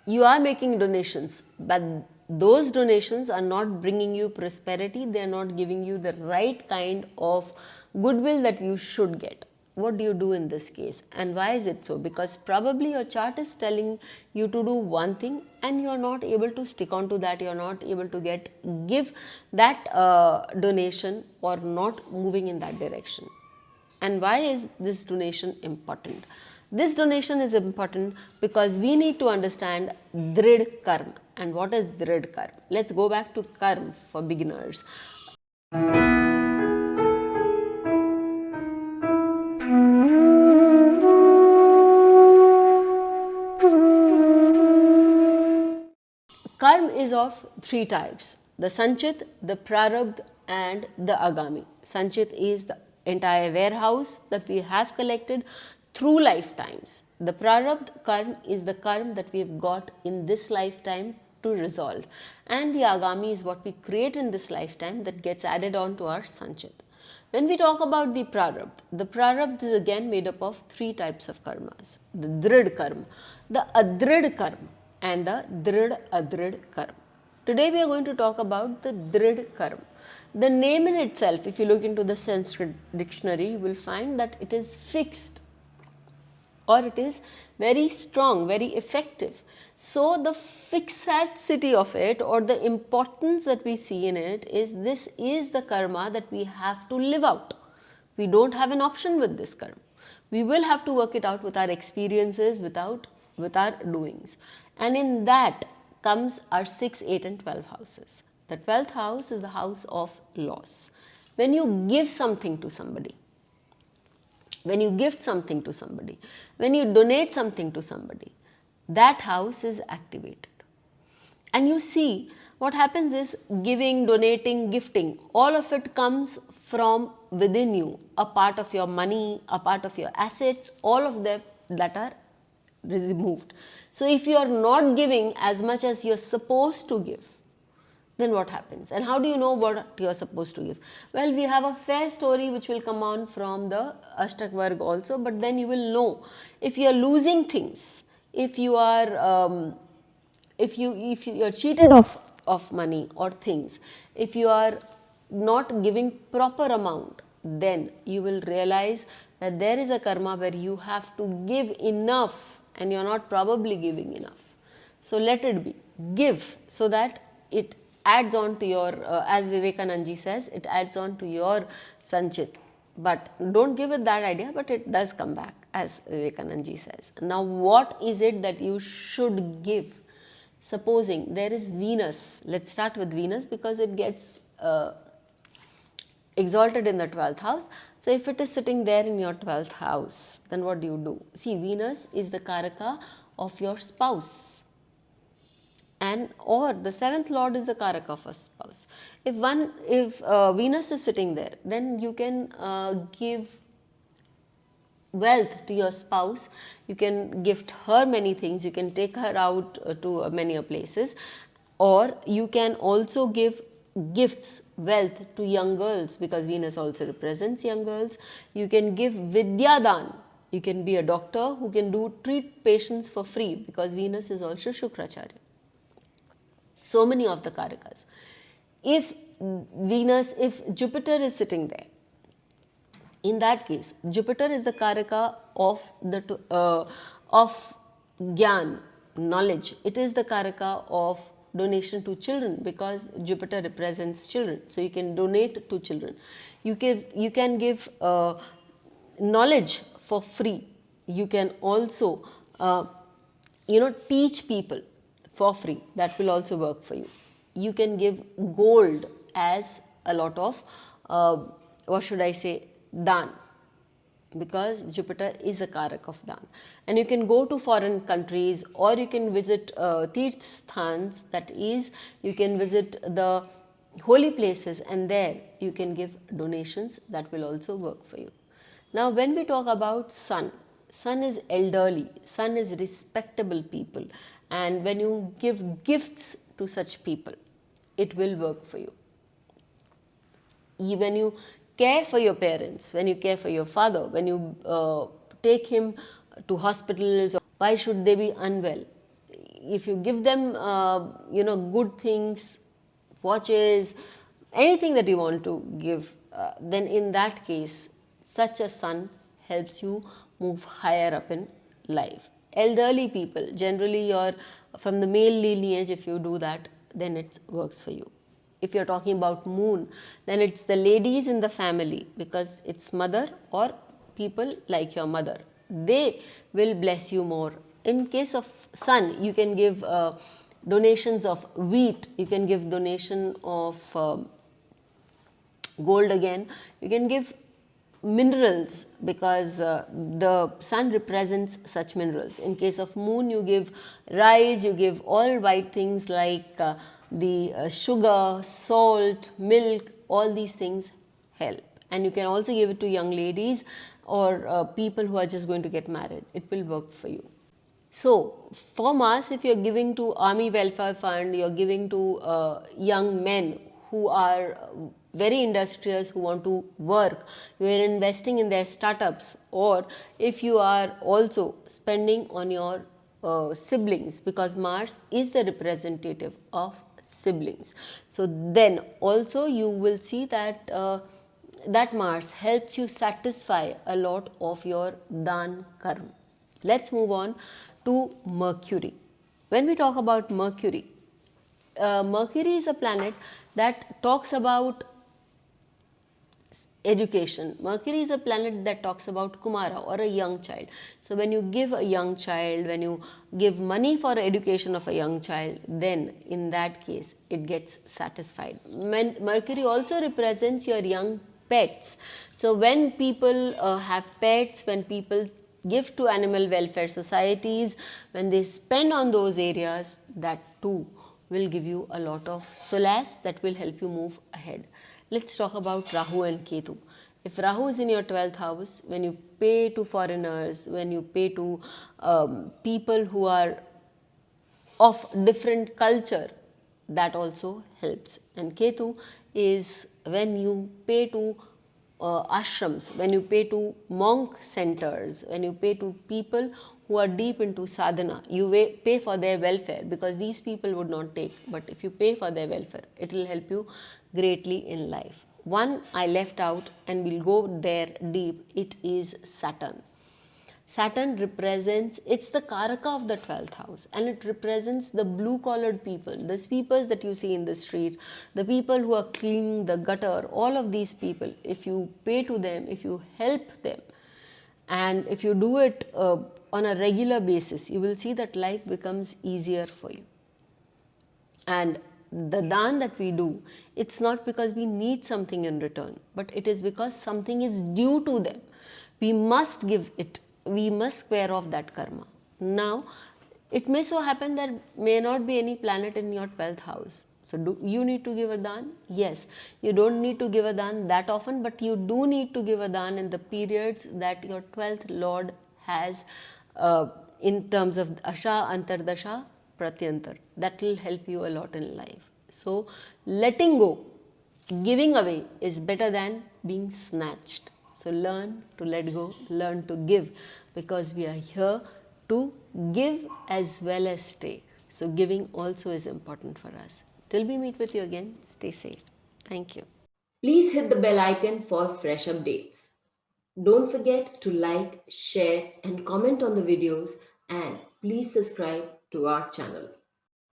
you are making donations, but those donations are not bringing you prosperity, they are not giving you the right kind of goodwill that you should get. What do you do in this case, and why is it so? Because probably your chart is telling you to do one thing and you are not able to stick on to that, you are not able to give that donation, or not moving in that direction. And why is this donation important? This donation is important because we need to understand Drid Karma. And what is Drid Karma? Let's go back to Karma for beginners. Karma is of three types: the Sanchit, the Prarabdha, and the Agami. Sanchit is the entire warehouse that we have collected through lifetimes. The Prarabdha karma is the karma that we have got in this lifetime to resolve, and the Agami is what we create in this lifetime that gets added on to our Sanchit. When we talk about the Prarabdha is again made up of three types of karmas: the Drid karma, the Adrid karma, and the Drid Adrid karma. Today we are going to talk about the Drid karma. The name in itself, if you look into the Sanskrit dictionary, you will find that it is fixed, or it is very strong, very effective. So the fixity of it, or the importance that we see in it, is this is the karma that we have to live out. We don't have an option with this karma. We will have to work it out with our experiences, with our doings. And in that comes our 6, 8 and 12 houses. The 12th house is the house of loss. When you give something to somebody, when you gift something to somebody, when you donate something to somebody, that house is activated. And you see, what happens is giving, donating, gifting, all of it comes from within you. A part of your money, a part of your assets, all of them that are removed. So if you are not giving as much as you are supposed to give, then what happens? And how do you know what you are supposed to give? Well, we have a fair story which will come on from the Ashtak Varg also, but then you will know if you are losing things, if you are cheated of money or things, if you are not giving proper amount, then you will realize that there is a karma where you have to give enough and you are not probably giving enough. So let it be. Give so that it adds on to your, as Vivekananda says, it adds on to your Sanchit. But don't give it that idea, but it does come back, as Vivekananda says. Now, what is it that you should give? Supposing there is Venus, let's start with Venus because it gets exalted in the 12th house. So, if it is sitting there in your 12th house, then what do? See, Venus is the Karaka of your spouse, and or the 7th lord is the Karaka of a spouse. If Venus is sitting there, then you can give wealth to your spouse, you can gift her many things, you can take her out to many places, or you can also give gifts, wealth to young girls, because Venus also represents young girls. You can give Vidya Daan. You can be a doctor who can treat patients for free, because Venus is also Shukracharya. So many of the Karakas. If Jupiter is sitting there, in that case, Jupiter is the Karaka of Gyan, knowledge. It is the Karaka of donation to children, because Jupiter represents children. So you can donate to children. You can give knowledge for free. You can also teach people for free. That will also work for you. You can give gold as a lot of Daan, because Jupiter is a Karak of Daan. And you can go to foreign countries, or you can visit Tirth Sthans, that is, you can visit the holy places, and there you can give donations. That will also work for you. Now, when we talk about Sun is elderly, Sun is respectable people, and when you give gifts to such people, it will work for you. When you care for your parents, when you care for your father, when you take him to hospitals, why should they be unwell? if you give them good things, watches, anything that you want to give, then in that case such a son helps you move higher up in life. Elderly people, generally you're from the male lineage, if you do that, then it works for you. If you're talking about moon, then it's the ladies in the family, because it's mother or people like your mother, they will bless you more. In case of sun, you can give donations of wheat, you can give donation of gold again, you can give minerals, because the sun represents such minerals. In case of moon, you give rice, you give all white things like the sugar, salt, milk, all these things help. And you can also give it to young ladies or people who are just going to get married. It will work for you. So for Mars, if you're giving to Army Welfare Fund, you're giving to young men who are very industrious, who want to work, you are investing in their startups, or if you are also spending on your siblings, because Mars is the representative of siblings. So then also you will see that that Mars helps you satisfy a lot of your Daan karma. Let's move on to Mercury. When we talk about Mercury, Mercury is a planet that talks about education. Mercury is a planet that talks about Kumara, or a young child. So when you give a young child, when you give money for education of a young child, then in that case it gets satisfied. Mercury also represents your young pets. So when people have pets, when people give to animal welfare societies, when they spend on those areas, that too will give you a lot of solace, that will help you move ahead. Let's talk about Rahu and Ketu. If Rahu is in your 12th house, when you pay to foreigners, when you pay to people who are of different culture, that also helps. And Ketu is when you pay to ashrams, when you pay to monk centers, when you pay to people who are deep into sadhana, you pay for their welfare, because these people would not take, but if you pay for their welfare, it will help you greatly in life. One I left out, and we'll go there deep, it is Saturn. Saturn represents, it's the Karaka of the 12th house, and it represents the blue collared people, the sweepers that you see in the street, the people who are cleaning the gutter, all of these people. If you pay to them, if you help them, and if you do it on a regular basis, you will see that life becomes easier for you. And the Daan that we do, it's not because we need something in return, but it is because something is due to them. We must give it. We must square off that karma. Now, it may so happen that may not be any planet in your 12th house. So do you need to give a Daan? Yes. You don't need to give a Daan that often, but you do need to give a Daan in the periods that your 12th Lord has in terms of Asha, Antardasha, Pratyantar. That will help you a lot in life. So letting go, giving away is better than being snatched. So learn to let go, learn to give, because we are here to give as well as take. So giving also is important for us. Till we meet with you again, stay safe. Thank you. Please hit the bell icon for fresh updates. Don't forget to like, share and comment on the videos, and please subscribe to our channel.